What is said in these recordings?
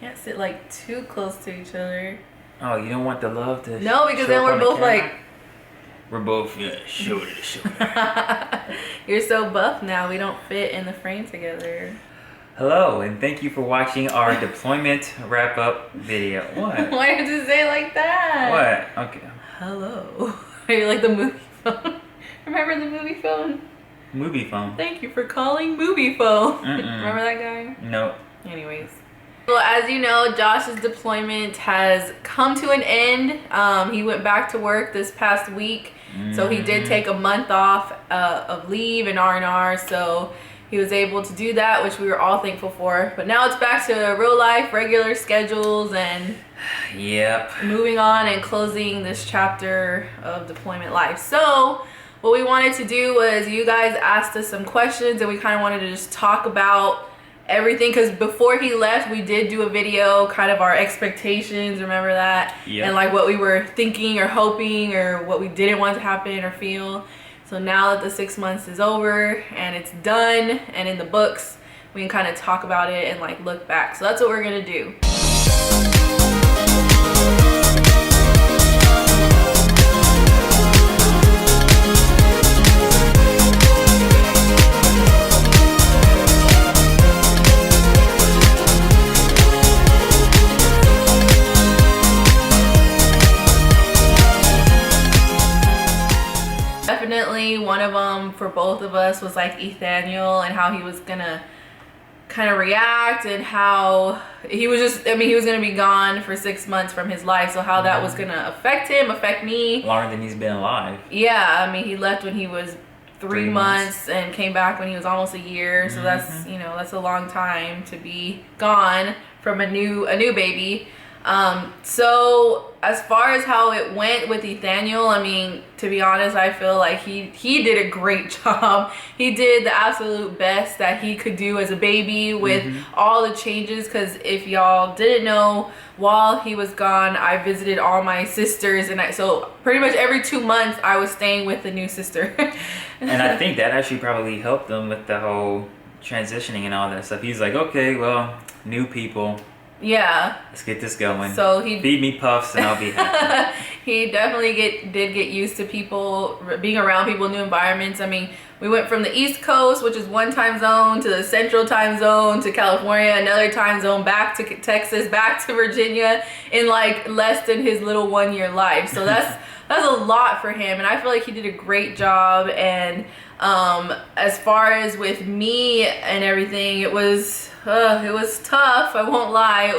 Can't sit like too close to each other. Oh, you don't want the love to No, because then we're both like... We're both, shoulder to shoulder. You're so buff now, we don't fit in the frame together. Hello, and thank you for watching our deployment wrap-up video. What? Why did you say it like that? What? Okay. Hello. Are you like the movie phone? Remember the movie phone? Movie phone. Thank you for calling movie phone. Mm-mm. Remember that guy? Nope. Anyways. Well, as you know, Josh's deployment has come to an end. He went back to work this past week. So he did take a month off of leave and R&R. So he was able to do that, which we were all thankful for. But now it's back to real life, regular schedules, and moving on and closing this chapter of deployment life. So what we wanted to do was, you guys asked us some questions and we kind of wanted to just talk about everything, because before he left we did do a video, kind of our expectations, remember that? And like what we were thinking or hoping or what we didn't want to happen or feel. So now that the 6 months is over and it's done and in the books, we can kind of talk about it and like look back. So that's what we're gonna do. Definitely one of them for both of us was like Ethaniel, and how he was gonna kind of react, and how he was just, I mean, he was gonna be gone for 6 months from his life, so how that was gonna affect him, affect me. Longer than he's been alive. Yeah, I mean, he left when he was 3 months and came back when he was almost a year. So that's, you know, that's a long time to be gone from a new baby. So as far as how it went with Ethaniel, I mean, to be honest, I feel like he did a great job. He did the absolute best that he could do as a baby with all the changes. Because if y'all didn't know, while he was gone, I visited all my sisters, and so pretty much every 2 months I was staying with a new sister. And I think that actually probably helped him with the whole transitioning and all that stuff. He's like, okay, well, new people. Yeah, let's get this going. So he feed me puffs and I'll be happy. He definitely did get used to people, being around people, new environments. I mean, we went from the East Coast, which is one time zone, to the Central time zone, to California, another time zone, back to Texas, back to Virginia in like less than his little 1 year life. So that's a lot for him, and I feel like he did a great job. And as far as with me and everything, it was tough, I won't lie.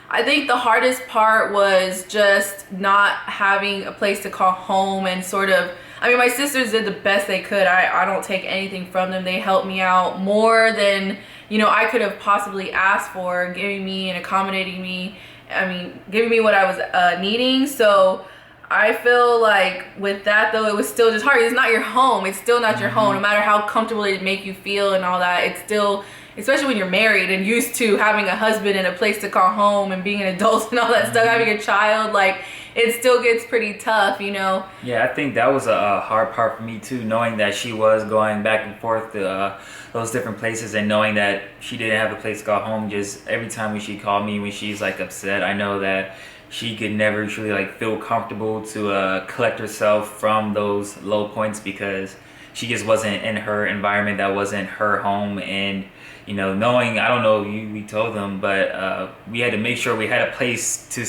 I think the hardest part was just not having a place to call home, and sort of, I mean, my sisters did the best they could. I don't take anything from them. They helped me out more than, you know, I could have possibly asked for, giving me and accommodating me. I mean, giving me what I was needing. So I feel like with that though, it was still just hard. It's not your home. It's still not your home. No matter how comfortable it make you feel and all that, it's still, especially when you're married and used to having a husband and a place to call home and being an adult and all that stuff, having a child, like, it still gets pretty tough, you know? Yeah, I think that was a hard part for me too, knowing that she was going back and forth to those different places, and knowing that she didn't have a place to call home. Just every time when she called me when she's like upset, I know that she could never truly like feel comfortable to collect herself from those low points, because she just wasn't in her environment. That wasn't her home. And you know, knowing, I don't know if we told them, but we had to make sure we had a place to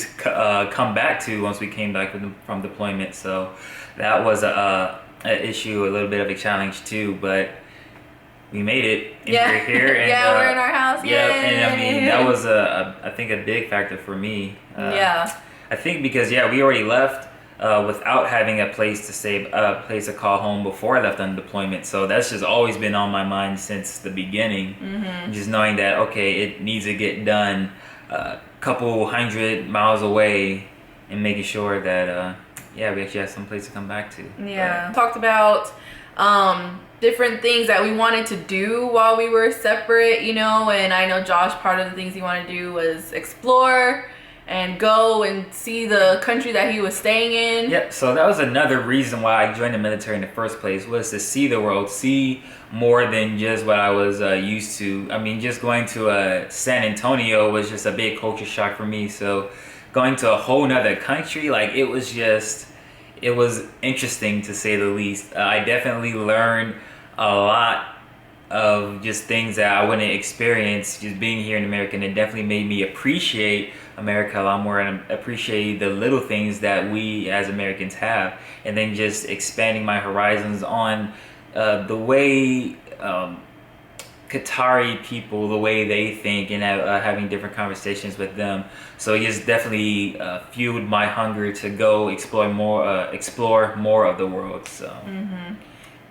come back to once we came back from deployment. So that was an issue, a little bit of a challenge too, but we made it. And we're here. And, yeah, we're in our house. Yeah, and I mean, that was I think a big factor for me. I think because we already left without having a place to stay, a place to call home before I left on deployment. So that's just always been on my mind since the beginning. Just knowing that, okay, it needs to get done a couple 100 miles away, and making sure that we actually have some place to come back to. Talked about different things that we wanted to do while we were separate, you know, and I know Josh, part of the things he wanted to do was explore and go and see the country that he was staying in? Yep. So that was another reason why I joined the military in the first place, was to see the world, see more than just what I was used to. I mean, just going to San Antonio was just a big culture shock for me. So going to a whole nother country, like it was interesting to say the least. I definitely learned a lot of just things that I wouldn't experience just being here in America, and it definitely made me appreciate America a lot more and appreciate the little things that we as Americans have, and then just expanding my horizons on the way Qatari people, the way they think, and having different conversations with them. So it just definitely fueled my hunger to go explore more of the world. So.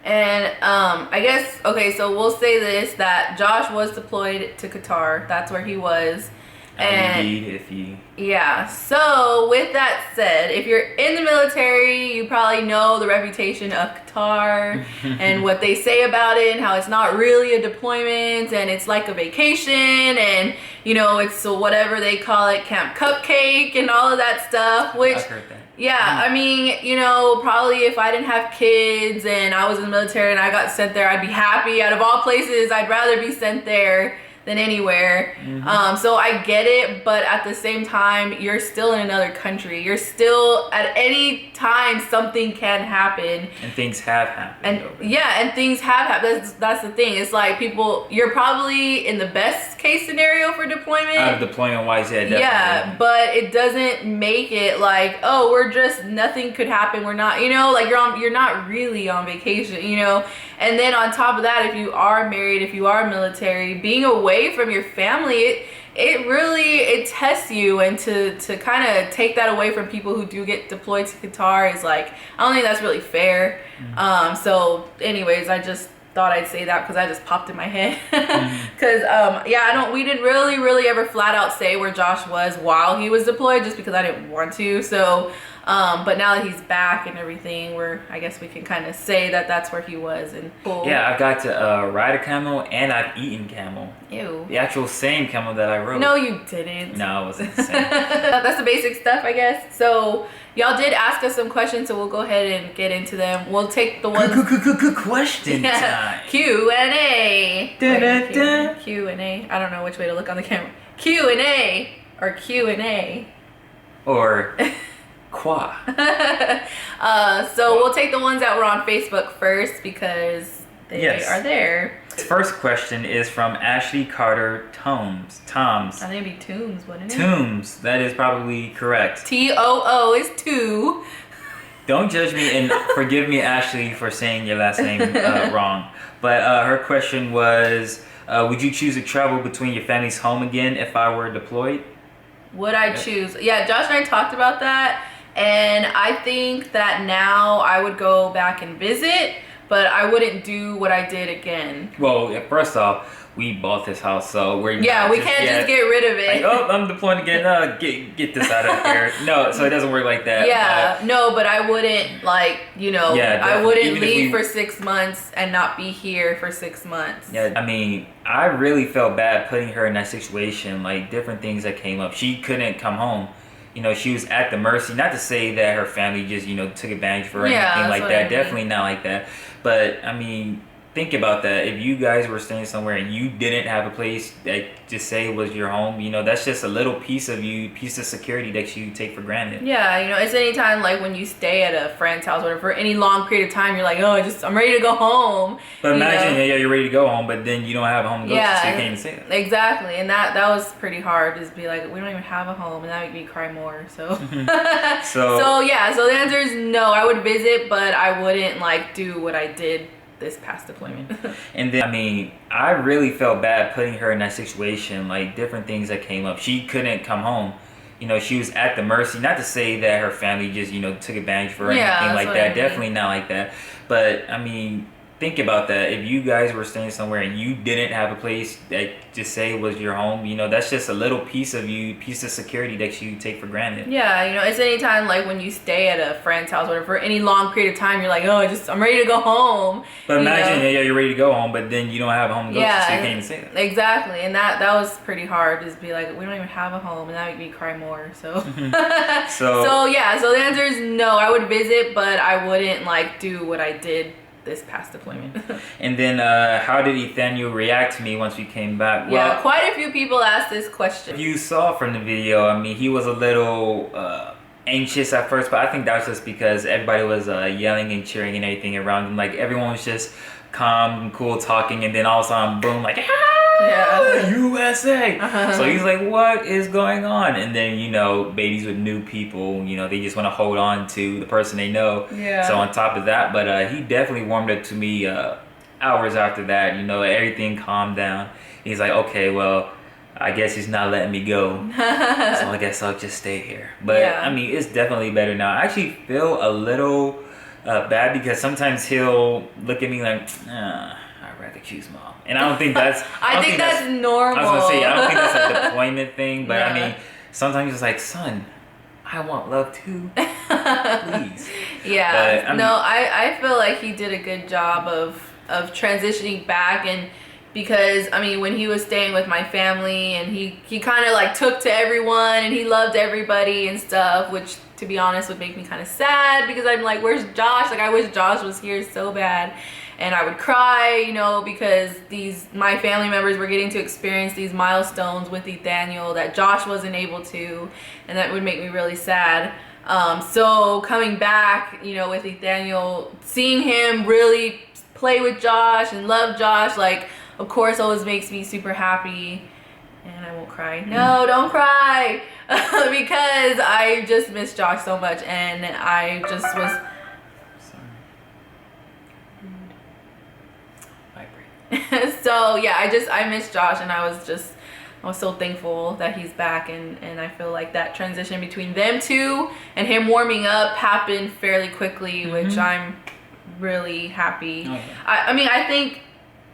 And I guess, okay, so we'll say this, that Josh was deployed to Qatar. That's where he was. And indeed, if you... Yeah, so with that said, if you're in the military, you probably know the reputation of Qatar and what they say about it, and how it's not really a deployment and it's like a vacation, and you know, it's whatever they call it, Camp Cupcake and all of that stuff, which... I've heard that. Yeah, I mean, you know, probably if I didn't have kids and I was in the military and I got sent there, I'd be happy. Out of all places, I'd rather be sent there than anywhere. So I get it, but at the same time, you're still in another country. You're still, at any time, something can happen. And things have happened. And yeah, and things have happened. That's the thing. It's like people, you're probably in the best case scenario for deployment. Out of deployment wise, yeah, definitely. Yeah, but it doesn't make it like, oh, we're just, nothing could happen. We're not, you know, like you're not really on vacation, you know. And then on top of that, if you are married, if you are military, being away from your family, it really tests you, and to kind of take that away from people who do get deployed to Qatar is like, I don't think that's really fair. So anyways, I just thought I'd say that because I just popped in my head. Because yeah, we didn't really ever flat out say where Josh was while he was deployed, just because I didn't want to. So but now that he's back and everything, I guess we can kind of say that that's where he was. And cool. Yeah, I've got to ride a camel, and I've eaten camel. Ew. The actual same camel that I rode. No, you didn't. No, it wasn't the same. That's the basic stuff, I guess. So y'all did ask us some questions, so we'll go ahead and get into them. We'll take the ones. Question time. Q&A. Da-da-da. Q&A. I don't know which way to look on the camera. Q&A or Q&A. Or qua. So we'll take the ones that were on Facebook first, because they are there. First question is from Ashley Carter Toms. I think it'd be Toombs, wouldn't it? Toombs. That is probably correct. T-O-O is two. Don't judge me, and forgive me, Ashley, for saying your last name wrong. But her question was, would you choose to travel between your family's home again if I were deployed? Would I choose? Yeah, Josh and I talked about that, and I think that now I would go back and visit, but I wouldn't do what I did again. Well, first off, we bought this house, so we can't just get rid of it. Like, oh, I'm deploying again. Get this out of here. No, so it doesn't work like that. Yeah, no, but I wouldn't, like, you know, I wouldn't leave for 6 months and not be here for 6 months. Yeah, I mean, I really felt bad putting her in that situation. Like, different things that came up. She couldn't come home. You know, she was at the mercy. Not to say that her family just, you know, took advantage of her or anything like that. I mean. Definitely not like that. But, I mean, think about that. If you guys were staying somewhere and you didn't have a place that just say was your home, you know, that's just a little piece of security that you take for granted. Yeah, you know, it's anytime like when you stay at a friend's house or for any long period of time, you're like, oh, I'm ready to go home. But imagine, you're ready to go home, but then you don't have a home to go to, so you can't even say that. Exactly, and that was pretty hard, just be like, we don't even have a home, and that made me cry more. So, so the answer is no. I would visit, but I wouldn't like do what I did this past deployment. And then, I mean, I really felt bad putting her in that situation, like different things that came up. She couldn't come home. You know, she was at the mercy. Not to say that her family just, you know, took advantage of her or anything like that. Definitely not like that. But, I mean, think about that. If you guys were staying somewhere and you didn't have a place that just say was your home, you know, that's just a little piece of security that you take for granted. Yeah, you know, it's anytime like when you stay at a friend's house or for any long period of time, you're like, oh, I'm ready to go home. But imagine, yeah, you're ready to go home, but then you don't have a home to go to, so you can't even say that. Exactly, and that was pretty hard. Just be like, we don't even have a home, and that made me cry more. So, so the answer is no. I would visit, but I wouldn't like do what I did this past deployment. And then how did Nathaniel react to me once we came back? Yeah, well, quite a few people asked this question. You saw from the video, I mean, he was a little anxious at first, but I think that was just because everybody was yelling and cheering and everything around him. Like everyone was just calm and cool talking, and then all of a sudden, boom, like, yeah, USA. So he's like, what is going on? And then, you know, babies with new people, you know, they just want to hold on to the person they know. Yeah. So on top of that, but he definitely warmed up to me hours after that. You know, everything calmed down. He's like, okay, well, I guess he's not letting me go, so I guess I'll just stay here. But I mean, it's definitely better now. I actually feel a little bad because sometimes he'll look at me like, I'd rather choose mom. And I don't think that's... I think that's normal. I was going to say, I don't think that's a deployment thing, but I mean, sometimes it's like, son, I want love too. Please. Yeah. But, I feel like he did a good job of transitioning back, and because I mean, when he was staying with my family and he kind of like took to everyone and he loved everybody and stuff, which to be honest would make me kind of sad because I'm like, where's Josh? Like I wish Josh was here so bad. And I would cry, you know, because my family members were getting to experience these milestones with Nathaniel that Josh wasn't able to, and that would make me really sad. So coming back, you know, with Nathaniel, seeing him really play with Josh and love Josh, like, of course, always makes me super happy. And I won't cry. No, don't cry. Because I just miss Josh so much, and I just was... So yeah, I miss Josh, and I was so thankful that he's back, and I feel like that transition between them two and him warming up happened fairly quickly, which I'm really happy. I mean, I think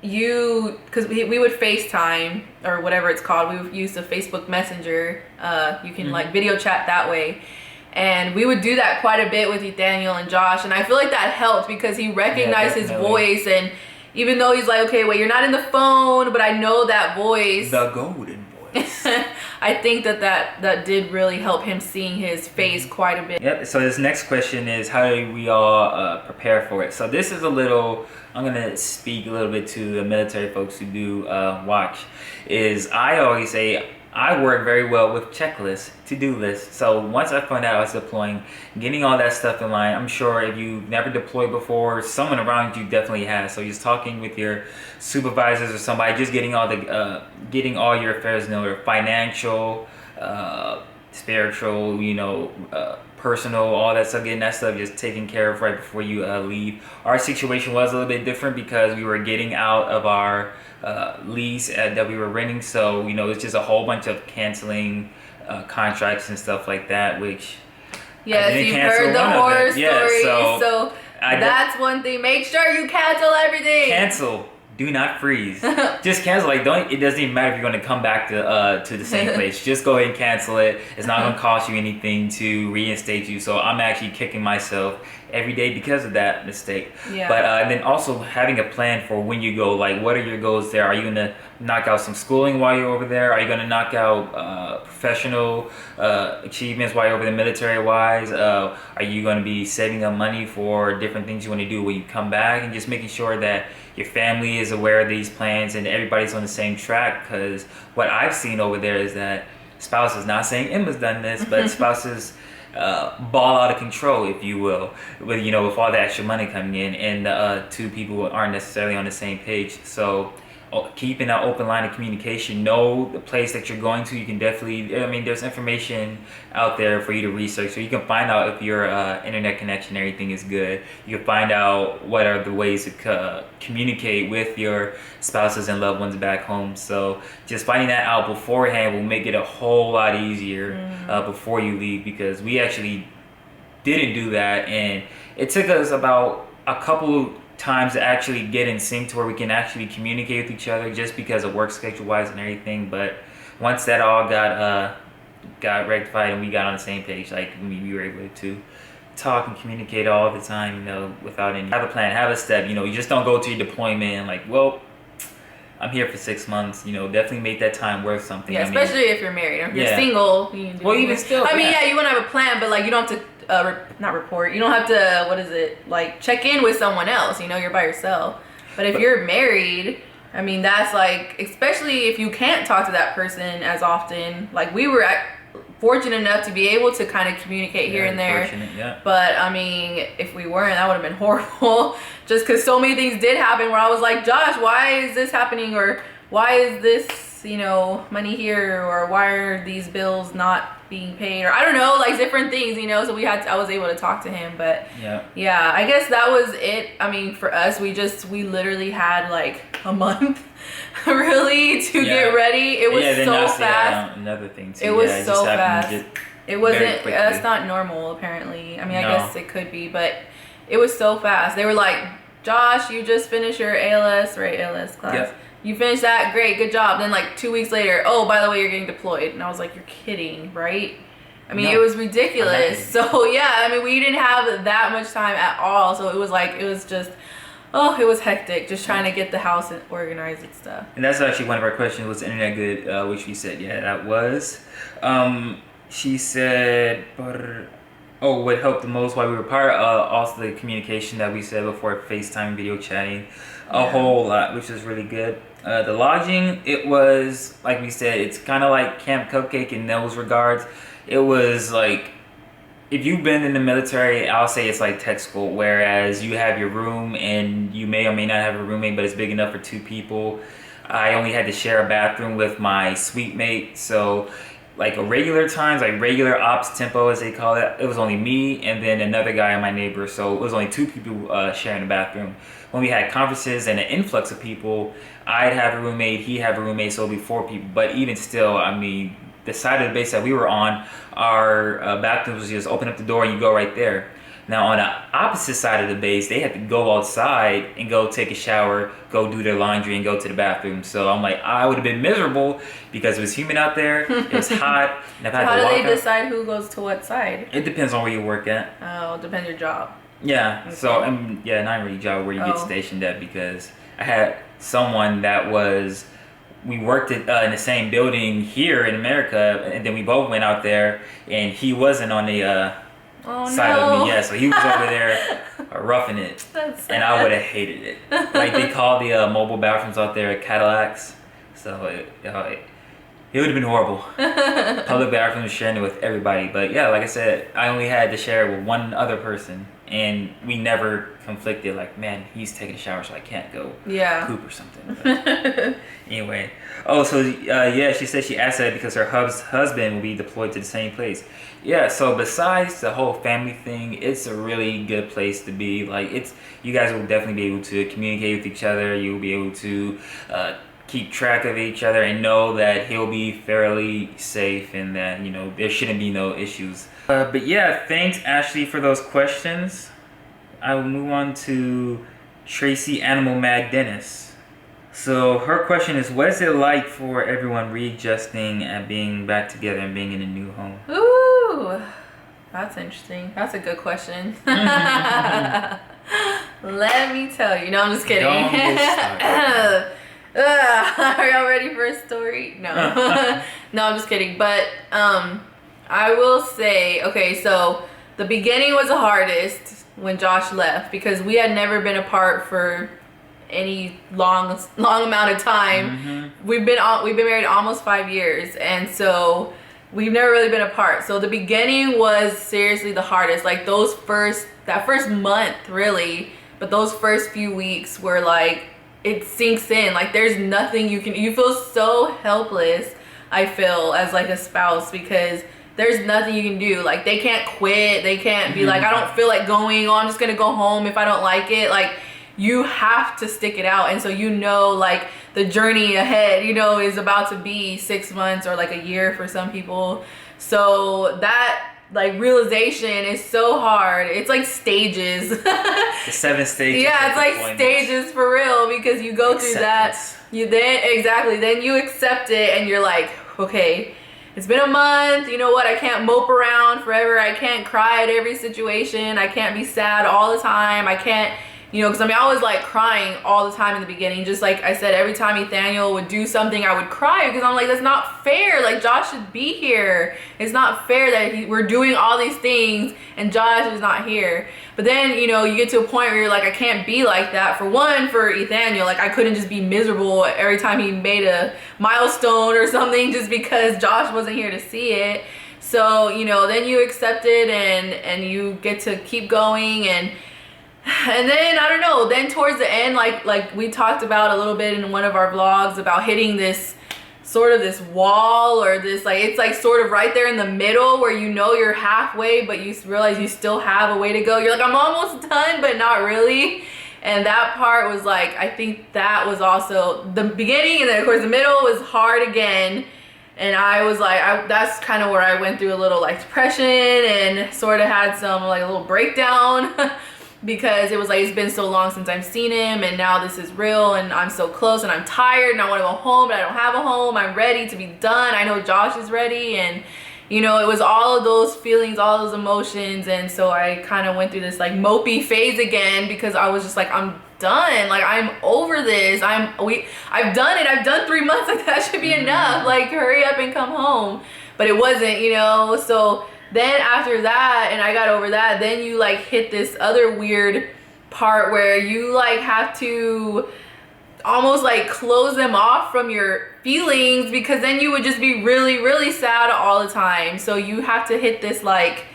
because we would FaceTime or whatever it's called, we would use the Facebook Messenger, you can like video chat that way, and we would do that quite a bit with Nathaniel and Josh, and I feel like that helped because he recognized his voice, and even though he's like, okay, wait, you're not in the phone, but I know that voice. The golden voice. I think that did really help him seeing his face quite a bit. Yep, so this next question is, how do we all prepare for it? So this is I'm going to speak a little bit to the military folks who do watch. I always say, I work very well with checklists, to-do lists. So once I found out I was deploying, getting all that stuff in line, I'm sure if you've never deployed before, someone around you definitely has. So just talking with your supervisors or somebody, just getting all your affairs in order, financial, spiritual, you know, personal, all that stuff, getting that stuff just taken care of right before you leave. Our situation was a little bit different because we were getting out of our lease that we were renting, so you know, it's just a whole bunch of canceling contracts and stuff like that, which yes, you've heard the horror stories. So that's one thing. Make sure you cancel everything. Cancel. Do not freeze. Just cancel. Like, it doesn't even matter if you're going to come back to the same place. Just go ahead and cancel it. It's not going to cost you anything to reinstate you. So I'm actually kicking myself every day because of that mistake. Yeah. But then also having a plan for when you go. Like, what are your goals there? Are you going to knock out some schooling while you're over there? Are you going to knock out professional achievements while you're over there military-wise? Are you going to be saving up money for different things you want to do when you come back? And just making sure that your family is aware of these plans and everybody's on the same track, because what I've seen over there is that spouses, not saying Emma's done this, but spouses ball out of control, if you will, with all the extra money coming in, and two people aren't necessarily on the same page. So keeping an open line of communication, know the place that you're going to. You can definitely, there's information out there for you to research, so you can find out if your internet connection, everything is good. You can find out what are the ways to communicate with your spouses and loved ones back home. So just finding that out beforehand will make it a whole lot easier before you leave, because we actually didn't do that, and it took us about a couple times to actually get in sync to where we can actually communicate with each other, just because of work schedule wise and everything. But once that all got rectified and we got on the same page, like we were able to talk and communicate all the time, you know, without any, have a plan, have a step, you know. You just don't go to your deployment and like, well, I'm here for 6 months, you know. Definitely make that time worth something. Yeah, especially if you're married. If you're single, you can do well, even still, I mean, yeah, you want to have a plan, but like you don't have to not report. You don't have to, what is it, like check in with someone else, you know, you're by yourself. But if you're married, I mean, that's like, especially if you can't talk to that person as often. Like we were fortunate enough to be able to kind of communicate here and there. Yeah. But I mean, if we weren't, that would have been horrible. Just because so many things did happen where I was like, Josh, why is this happening? Or why is this, you know, money here? Or why are these bills not being paid? Or I don't know, like different things, you know. So I was able to talk to him. But yeah, I guess that was it. I mean, for us, we literally had like a month really to get ready. It was so fast. Another thing too. It was so fast. It wasn't, that's not normal apparently. I mean, I guess it could be, but it was so fast. They were like, Josh, you just finished your ALS class. Yep. You finished that, great, good job. Then like 2 weeks later, oh, by the way, you're getting deployed. And I was like, you're kidding, right? I mean, it was ridiculous. So yeah, I mean, we didn't have that much time at all. So it was like, it was just, oh, it was hectic, just trying to get the house and organized and stuff. And that's actually one of our questions, was the internet good? Which we said, yeah, that was. She said, what helped the most while we were apart? Also the communication that we said before, FaceTime, video chatting, a whole lot, which was really good. The lodging, it was, like we said, it's kind of like Camp Cupcake in those regards. It was like, if you've been in the military, I'll say it's like tech school, whereas you have your room and you may or may not have a roommate, but it's big enough for 2 people. I only had to share a bathroom with my suite mate, so like regular times, like regular ops tempo as they call it, it was only me and then another guy and my neighbor, so it was only 2 people sharing a bathroom. When we had conferences and an influx of people, I'd have a roommate, he'd have a roommate, so it'd be 4 people. But even still, I mean, the side of the base that we were on, our bathroom was just open up the door and you go right there. Now on the opposite side of the base, they had to go outside and go take a shower, go do their laundry, and go to the bathroom. So I'm like, I would have been miserable because it was humid out there, it was hot, and I've had How to do walk they out. decide who goes to what side? It depends on where you work at. Oh, it depends your job. Yeah, Okay. so not really job where you get stationed at, because I had someone that was, we worked in the same building here in America, and then we both went out there, and he wasn't on the side of me, so he was over there roughing it. That's sad. And I would have hated it. Like they call the mobile bathrooms out there Cadillacs, so it would have been horrible. Public bathrooms, sharing it with everybody. But yeah, like I said, I only had to share it with one other person, and we never conflicted. Like, man, he's taking a shower, so I can't go poop or something. But anyway, she said she asked that because her husband will be deployed to the same place. Yeah, so besides the whole family thing, it's a really good place to be. Like, you guys will definitely be able to communicate with each other. You'll be able to keep track of each other and know that he'll be fairly safe and that, you know, there shouldn't be no issues. But yeah, thanks Ashley for those questions. I will move on to Tracy Animal Mag Dennis. So her question is, what is it like for everyone readjusting and being back together and being in a new home? Ooh, that's interesting. That's a good question. Let me tell you. No, I'm just kidding. Don't get started. Are y'all ready for a story? No. No, I'm just kidding. But I will say, okay, so the beginning was the hardest when Josh left, because we had never been apart for any long amount of time. We've been married almost 5 years, and so we've never really been apart. So the beginning was seriously the hardest. Like that first month really, but those first few weeks were like, it sinks in. Like there's nothing you feel so helpless, I feel, as like a spouse, because there's nothing you can do. Like they can't quit, they can't be like, I don't feel like going, I'm just gonna go home if I don't like it. Like you have to stick it out. And so like the journey ahead, is about to be 6 months or like a year for some people. So like realization is so hard. It's like stages. The 7 stages. Yeah, it's like stages for real, because you go through that. Then you accept it, and you're like, okay, it's been a month. You know what? I can't mope around forever. I can't cry at every situation. I can't be sad all the time. I can't, because I mean, I was like crying all the time in the beginning. Just like I said, every time Nathaniel would do something, I would cry, because I'm like, that's not fair. Like, Josh should be here. It's not fair that we're doing all these things and Josh is not here. But then, you get to a point where you're like, I can't be like that. For one, for Nathaniel, like, I couldn't just be miserable every time he made a milestone or something just because Josh wasn't here to see it. So, then you accept it, and you get to keep going, and then I don't know, then towards the end, like we talked about a little bit in one of our vlogs about hitting this sort of this wall, or this, like, it's like sort of right there in the middle where you're halfway, but you realize you still have a way to go. You're like, I'm almost done, but not really. And that part was like, I think that was also the beginning, and then of course the middle was hard again. And I was like, that's kind of where I went through a little like depression, and sort of had some like a little breakdown because it was like, it's been so long since I've seen him, and now this is real, and I'm so close, and I'm tired, and I want to go home, but I don't have a home. I'm ready to be done. I know Josh is ready, and it was all of those feelings, all those emotions. And so I kind of went through this like mopey phase again, because I was just like, I'm done. Like, I'm over this. I've done it. I've done 3 months. Like, that should be enough. Like, hurry up and come home. But it wasn't, so then after that, and I got over that, then you like hit this other weird part where you like have to almost like close them off from your feelings, because then you would just be really, really sad all the time. So you have to hit this like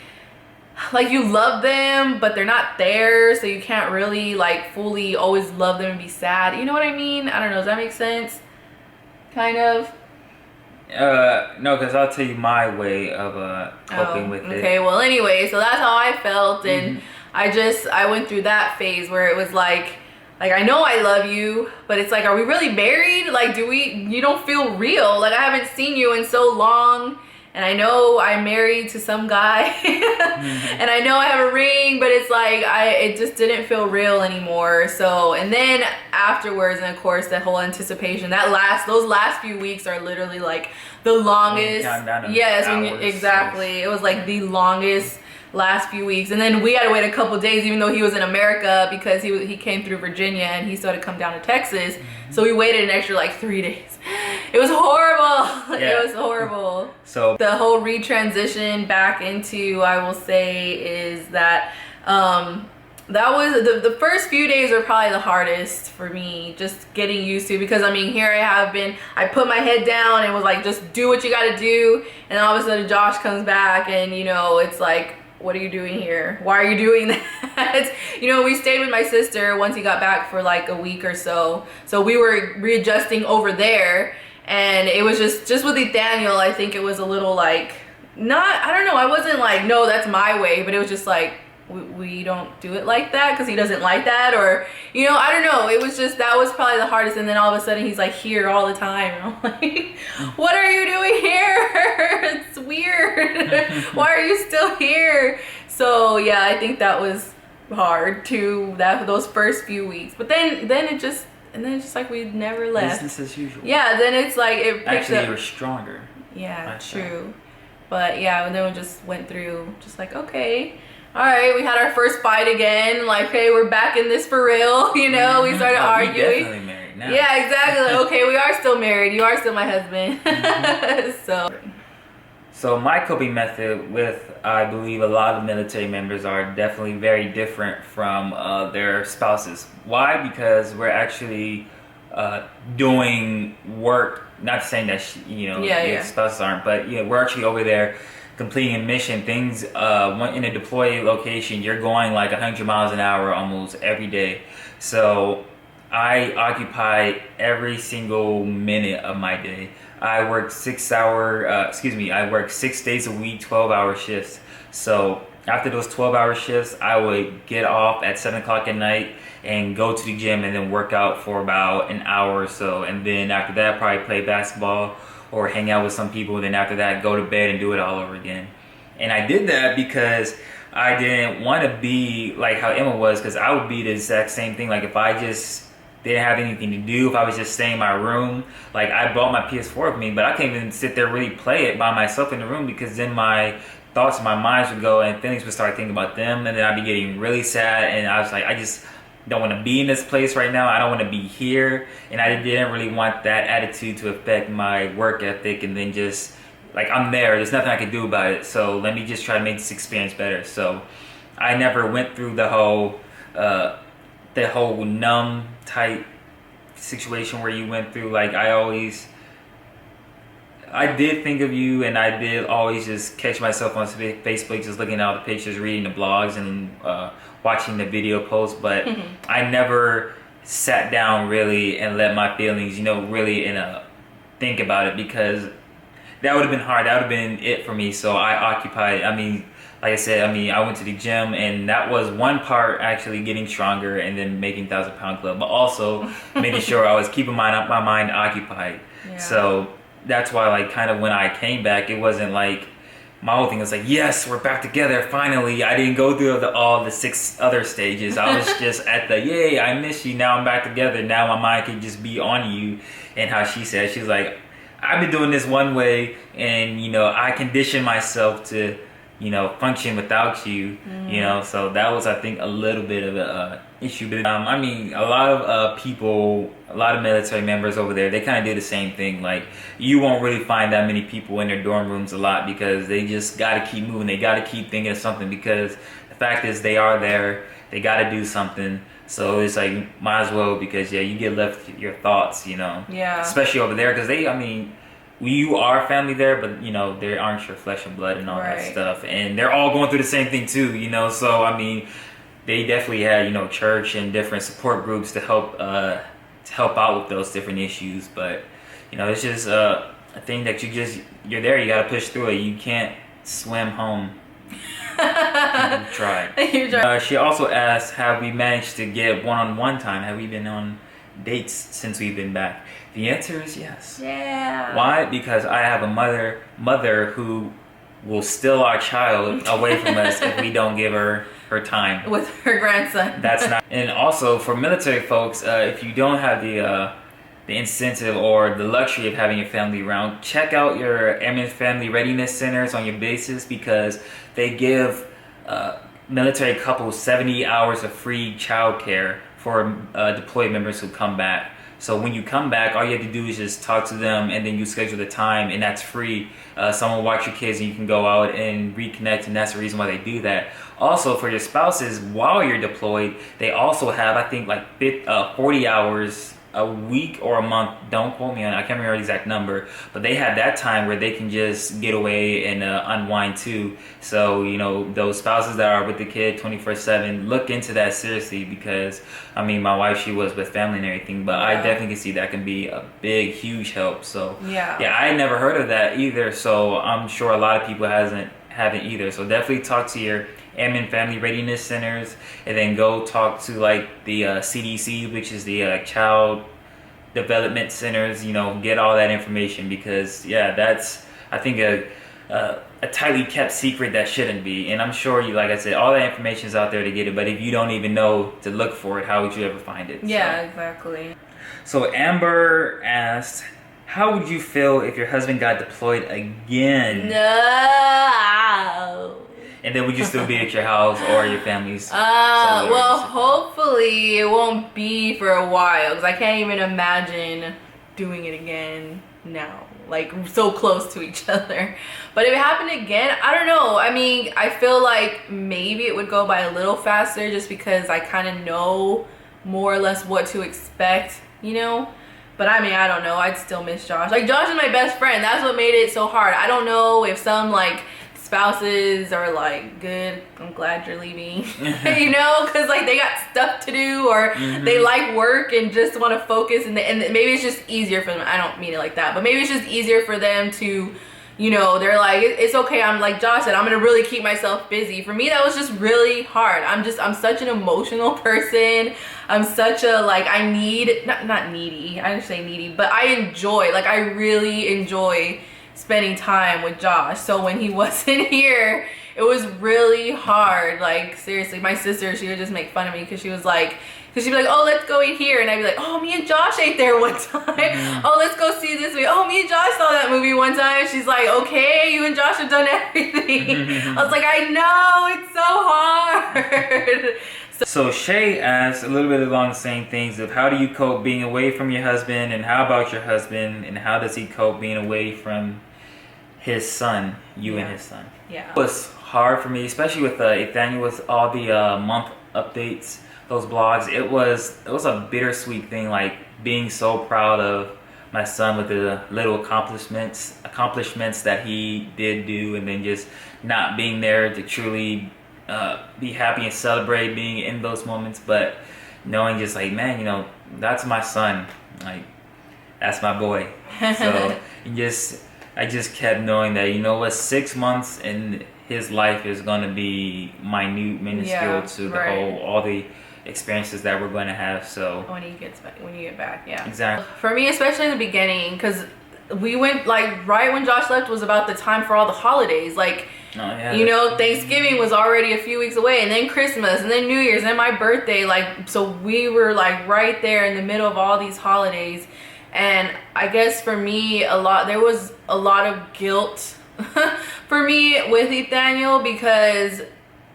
you love them, but they're not there, so you can't really like fully always love them and be sad. You know what I mean? I don't know, does that make sense? Kind of. No, because I'll tell you my way of coping with it. Okay, well, anyway, so that's how I felt, and I went through that phase where it was like I know I love you, but it's like, are we really married? Like, you don't feel real. Like, I haven't seen you in so long, and I know I'm married to some guy, and I know I have a ring, but it's like, it just didn't feel real anymore. So, and then afterwards, and of course, that whole anticipation, those last few weeks are literally like the longest. Yes, exactly. It was like the longest last few weeks. And then we had to wait a couple days, even though he was in America, because he came through Virginia, and he started to come down to Texas. So we waited an extra like 3 days. It was horrible. Yeah. It was horrible. So the whole retransition back into, I will say, is that that was the first few days are probably the hardest for me, just getting used to, because I mean, here I put my head down and was like, just do what you got to do, and all of a sudden Josh comes back, and it's like, what are you doing here? Why are you doing that? We stayed with my sister once he got back for like a week or so. So we were readjusting over there, and it was just with Nathaniel, I think it was a little like, I don't know, I wasn't like, no, that's my way, but it was just like, we don't do it like that because he doesn't like that, or I don't know, it was just, that was probably the hardest. And then all of a sudden he's like here all the time, and I'm like, what are you doing here? It's weird. Why are you still here? So yeah, I think that was hard too, those first few weeks, but then it's just like we never left. Business as usual. Yeah, then it's like it picked up. You were stronger. Yeah, true. But yeah, and then we just went through, just like, okay, all right, we had our first fight again. Like, hey, we're back in this for real. We started arguing. We're definitely married now. Yeah, exactly. Okay, we are still married. You are still my husband. So my coping method with, I believe, a lot of military members are definitely very different from their spouses. Why? Because we're actually doing work. Not saying that your spouses aren't, but we're actually over there completing a mission. Things in a deployed location, you're going like 100 miles an hour almost every day. So I occupy every single minute of my day. I work 6 days a week, 12-hour shifts. So after those 12-hour shifts, I would get off at 7 o'clock at night and go to the gym, and then work out for about an hour or so. And then after that, probably play basketball or hang out with some people. And then after that, go to bed and do it all over again. And I did that because I didn't want to be like how Emma was, because I would be the exact same thing. Like if I just didn't have anything to do, if I was just staying in my room, like I brought my PS4 with me, but I can't even sit there really play it by myself in the room, because then my thoughts and my minds would go and feelings would start thinking about them, and then I'd be getting really sad, and I was like, I just don't want to be in this place right now. I don't want to be here, and I didn't really want that attitude to affect my work ethic, and then just like, I'm there's nothing I can do about it, so let me just try to make this experience better. So I never went through the whole numb type situation where you went through. Like I did think of you, and I did always just catch myself on Facebook just looking at all the pictures, reading the blogs, and watching the video posts, but I never sat down really and let my feelings, really think about it, because that would have been hard. That would have been it for me. So I occupied, like I said, I went to the gym, and that was one part, actually getting stronger and then making 1,000-pound club, but also making sure I was keeping my mind occupied. Yeah. So that's why, like, kind of when I came back, it wasn't like, my whole thing was like, yes, we're back together, finally. I didn't go through all the 6 other stages. I was just at the, yay, I miss you, now I'm back together. Now my mind can just be on you. And how she said, she's like, I've been doing this one way, and, I conditioned myself to, function without you, so that was, I think, a little bit of a issue. But a lot of people, a lot of military members over there, they kind of do the same thing. Like, you won't really find that many people in their dorm rooms a lot, because they just got to keep moving. They got to keep thinking of something, because the fact is they are there. They got to do something. So it's like, might as well, because you get left your thoughts, Yeah. Especially over there, because you are family there, but they aren't your flesh and blood and all Right. that stuff, and they're all going through the same thing too. So they definitely had church and different support groups to help out with those different issues. But it's just a thing that you're there. You got to push through it. You can't swim home. You tried. She also asked, have we managed to get one-on-one time? Have we been on dates since we've been back? The answer is yes. Yeah. Why? Because I have a mother who will steal our child away from us if we don't give her time with her grandson. That's not. And also for military folks, if you don't have the incentive or the luxury of having your family around, check out your Airman Family Readiness Centers on your bases, because they give military couples 70 hours of free childcare for deployed members who come back. So when you come back, all you have to do is just talk to them, and then you schedule the time, and that's free. Someone will watch your kids, and you can go out and reconnect, and that's the reason why they do that. Also, for your spouses, while you're deployed, they also have, I think, like 40 hours a week or a month. Don't quote me on it. I can't remember the exact number, but they have that time where they can just get away and unwind too. So those spouses that are with the kid 24/7, look into that seriously, because my wife, she was with family and everything, but I definitely can see that can be a big, huge help. So I never heard of that either, so I'm sure a lot of people haven't either. So definitely talk to your Airman Family Readiness Centers, and then go talk to like the CDC, which is the Child Development Centers. Get all that information, because that's, I think, a tightly kept secret that shouldn't be. And I'm sure like I said, all that information is out there to get it, but if you don't even know to look for it, how would you ever find it? Yeah, exactly. So Amber asked, how would you feel if your husband got deployed again? No. And then would you still be at your house or your family's? Well, hopefully it won't be for a while, because I can't even imagine doing it again now, like so close to each other. But if it happened again, I don't know. I feel like maybe it would go by a little faster, just because I kind of know more or less what to expect, But I don't know. I'd still miss Josh. Like, Josh is my best friend. That's what made it so hard. I don't know if some like spouses are like, good, I'm glad you're leaving, because like they got stuff to do, or they like work and just want to focus, and maybe it's just easier for them. I don't mean it like that, but maybe it's just easier for them to, they're like, it's okay. I'm like Josh said, I'm gonna really keep myself busy. For me, that was just really hard. I'm such an emotional person. I'm such a, like, I need, not needy, I didn't say needy, but I really enjoy spending time with Josh. So when he wasn't here, it was really hard. Like, seriously, my sister, she would just make fun of me because she was like, because she'd be like, oh, let's go eat here. And I'd be like, oh, me and Josh ate there one time. Oh, let's go see this movie. Oh, me and Josh saw that movie one time. She's like, okay, you and Josh have done everything. I was like, I know, it's so hard. So Shay asked a little bit along the same things of how do you cope being away from your husband, and how about your husband, and how does he cope being away from his son, you and his son? Yeah. It was hard for me, especially with Nathaniel, with all the month updates, those blogs. It was a bittersweet thing, like being so proud of my son with the little accomplishments that he did do, and then just not being there to truly be happy and celebrate being in those moments. But knowing just like, man, you know, that's my son, like that's my boy. So I just kept knowing that, you know what, 6 months in his life is going to be minuscule to the all the experiences that we're going to have. So when you get back, yeah, exactly. For me, especially in the beginning, because we went like right when Josh left was about the time for all the holidays, like you know, Thanksgiving was already a few weeks away, and then Christmas, and then New Year's, and my birthday, like, so we were like right there in the middle of all these holidays. And I guess for me, there was a lot of guilt for me with Nathaniel, because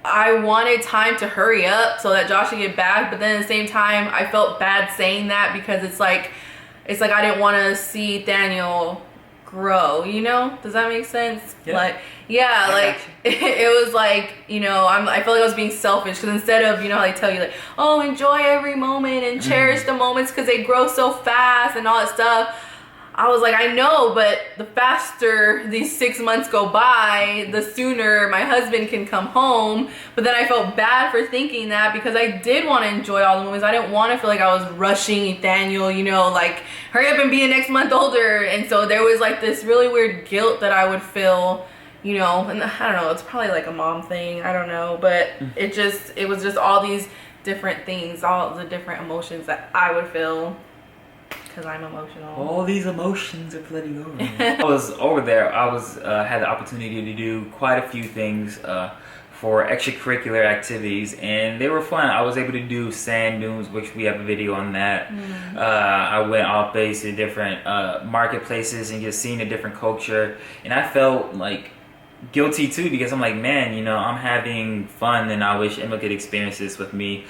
I wanted time to hurry up so that Josh could get back, but then at the same time I felt bad saying that, because it's like I didn't want to see Nathaniel grow, you know? Does that make sense? Yeah. Like, yeah, like it was like, you know, I feel like I was being selfish, because instead of, you know how they tell you like, oh, enjoy every moment and cherish the moments because they grow so fast and all that stuff, I was like, I know, but the faster these 6 months go by, the sooner my husband can come home. But then I felt bad for thinking that, because I did want to enjoy all the moments. I didn't want to feel like I was rushing Nathaniel, you know, like hurry up and be a next month older. And so there was like this really weird guilt that I would feel, you know, and I don't know, it's probably like a mom thing, I don't know, but it was just all these different things, all the different emotions that I would feel, because I'm emotional. All these emotions are flooding over me. I was over there. I had the opportunity to do quite a few things for extracurricular activities, and they were fun. I was able to do sand dunes, which we have a video on that. I went off base to different marketplaces and just seeing a different culture, and I felt like guilty too, because I'm like, man, you know, I'm having fun, and I wish Emma could experience this with me.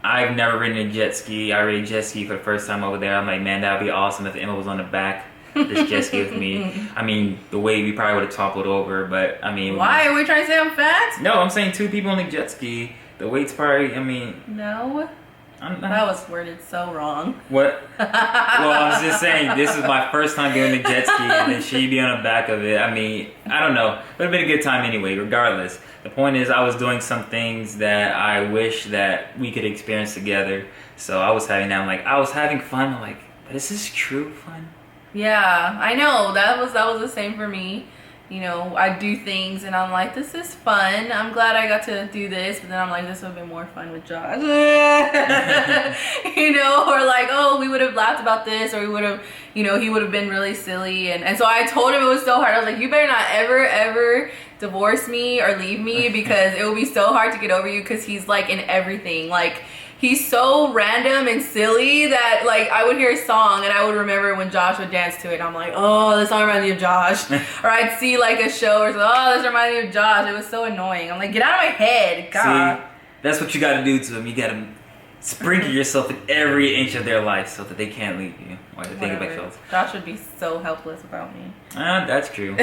I've never ridden a jet ski. I rode jet ski for the first time over there. I'm like, man, that would be awesome if Emma was on the back of this jet ski with me. I mean, the weight, we probably would have toppled over, but I mean... Why? Are we trying to say I'm fat? No, I'm saying 2 people on the jet ski. The weight's probably, I mean... No. That was worded so wrong. What? Well, I was just saying, this is my first time doing the jet ski, and then she'd be on the back of it. I mean, I don't know. It would have been a good time anyway, regardless. The point is, I was doing some things that I wish that we could experience together. So I was having that. I'm like, I was having fun. I'm like, but is this true fun? Yeah, I know. That was the same for me. You know, I do things and I'm like, this is fun. I'm glad I got to do this. But then I'm like, this would have been more fun with Josh. You know, or like, oh, we would have laughed about this, or we would have, you know, he would have been really silly. And so I told him it was so hard. I was like, you better not ever divorce me or leave me, because it will be so hard to get over you, because he's like in everything. Like, he's so random and silly that like I would hear a song and I would remember when Josh would dance to it. I'm like, oh, this song reminds me of Josh. Or I'd see like a show or something, oh, this reminds me of Josh. It was so annoying. I'm like, get out of my head, God. See, that's what you got to do to them. You got to sprinkle yourself in every inch of their life so that they can't leave you or to think about yourself. Josh would be so helpless without me. That's true.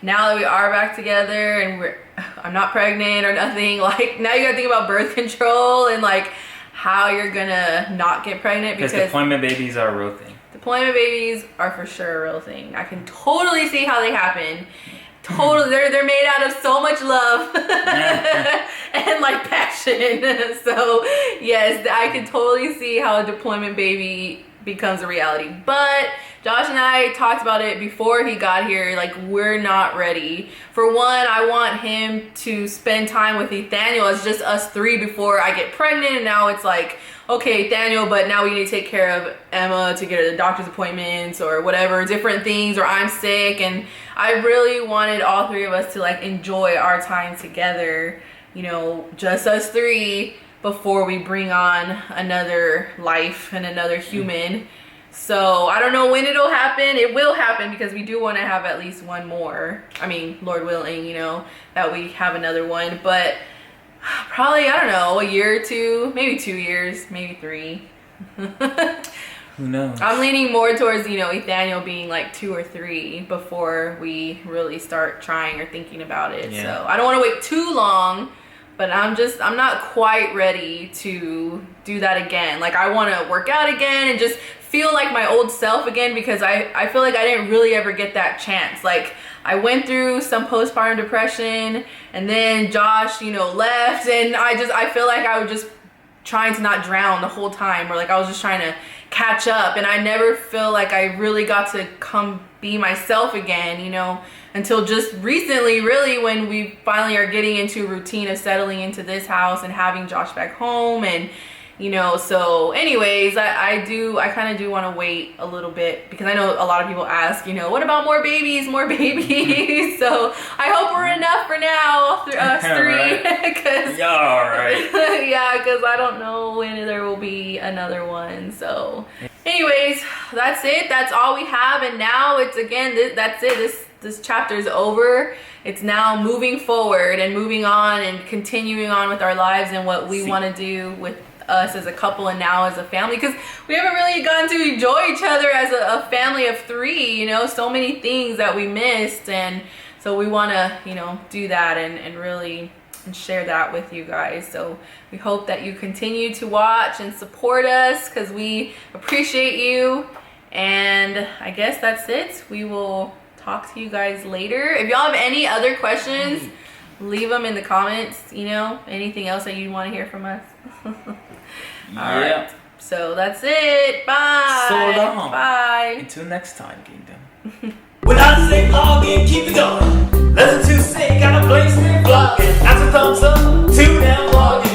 Now that we are back together and I'm not pregnant or nothing, like now you gotta think about birth control and like how you're gonna not get pregnant, because deployment babies are a real thing. Deployment babies are for sure a real thing. I can totally see how they happen. Totally, they're made out of so much love and like passion. So yes, I can totally see how a deployment baby becomes a reality. But Josh and I talked about it before he got here. Like, we're not ready. For one, I want him to spend time with Nathaniel as just us three before I get pregnant. And now it's like, okay, Nathaniel, but now we need to take care of Emma to get her the doctor's appointments or whatever, different things, or I'm sick. And I really wanted all three of us to like enjoy our time together, you know, just us three, before we bring on another life and another human. So I don't know when it'll happen. It will happen because we do want to have at least one more. I mean, Lord willing, you know, that we have another one. But probably, I don't know, a year or two, maybe 2 years, maybe 3. Who knows? I'm leaning more towards, you know, Nathaniel being like 2 or 3 before we really start trying or thinking about it. Yeah. So I don't want to wait too long. But I'm not quite ready to do that again. Like, I want to work out again and just feel like my old self again, because I feel like I didn't really ever get that chance. Like, I went through some postpartum depression, and then Josh, you know, left, and I feel like I was just trying to not drown the whole time, or like I was just trying to catch up, and I never feel like I really got to come be myself again, you know, until just recently, really, when we finally are getting into a routine of settling into this house and having Josh back home. And, you know, so anyways, I kind of do want to wait a little bit, because I know a lot of people ask, you know, what about more babies? So I hope we're enough for now, us three. Cause, yeah, all right. Yeah, because I don't know when there will be another one. So anyways, that's it. That's all we have. And now it's, again, that's it. This chapter is over. It's now moving forward and moving on and continuing on with our lives and what we want to do with us as a couple and now as a family, because we haven't really gotten to enjoy each other as a family of 3, you know, so many things that we missed. And so we want to, you know, do that and really share that with you guys. So we hope that you continue to watch and support us, because we appreciate you. And I guess that's it. We will talk to you guys later. If y'all have any other questions, leave them in the comments, you know, anything else that you want to hear from us. All right. So that's it. Bye. So long. Bye. Until next time, Kingdom. When I say log in, keep it going. Nothing too sick, got a place to vlog in. That's a thumbs up, 2 down, log in.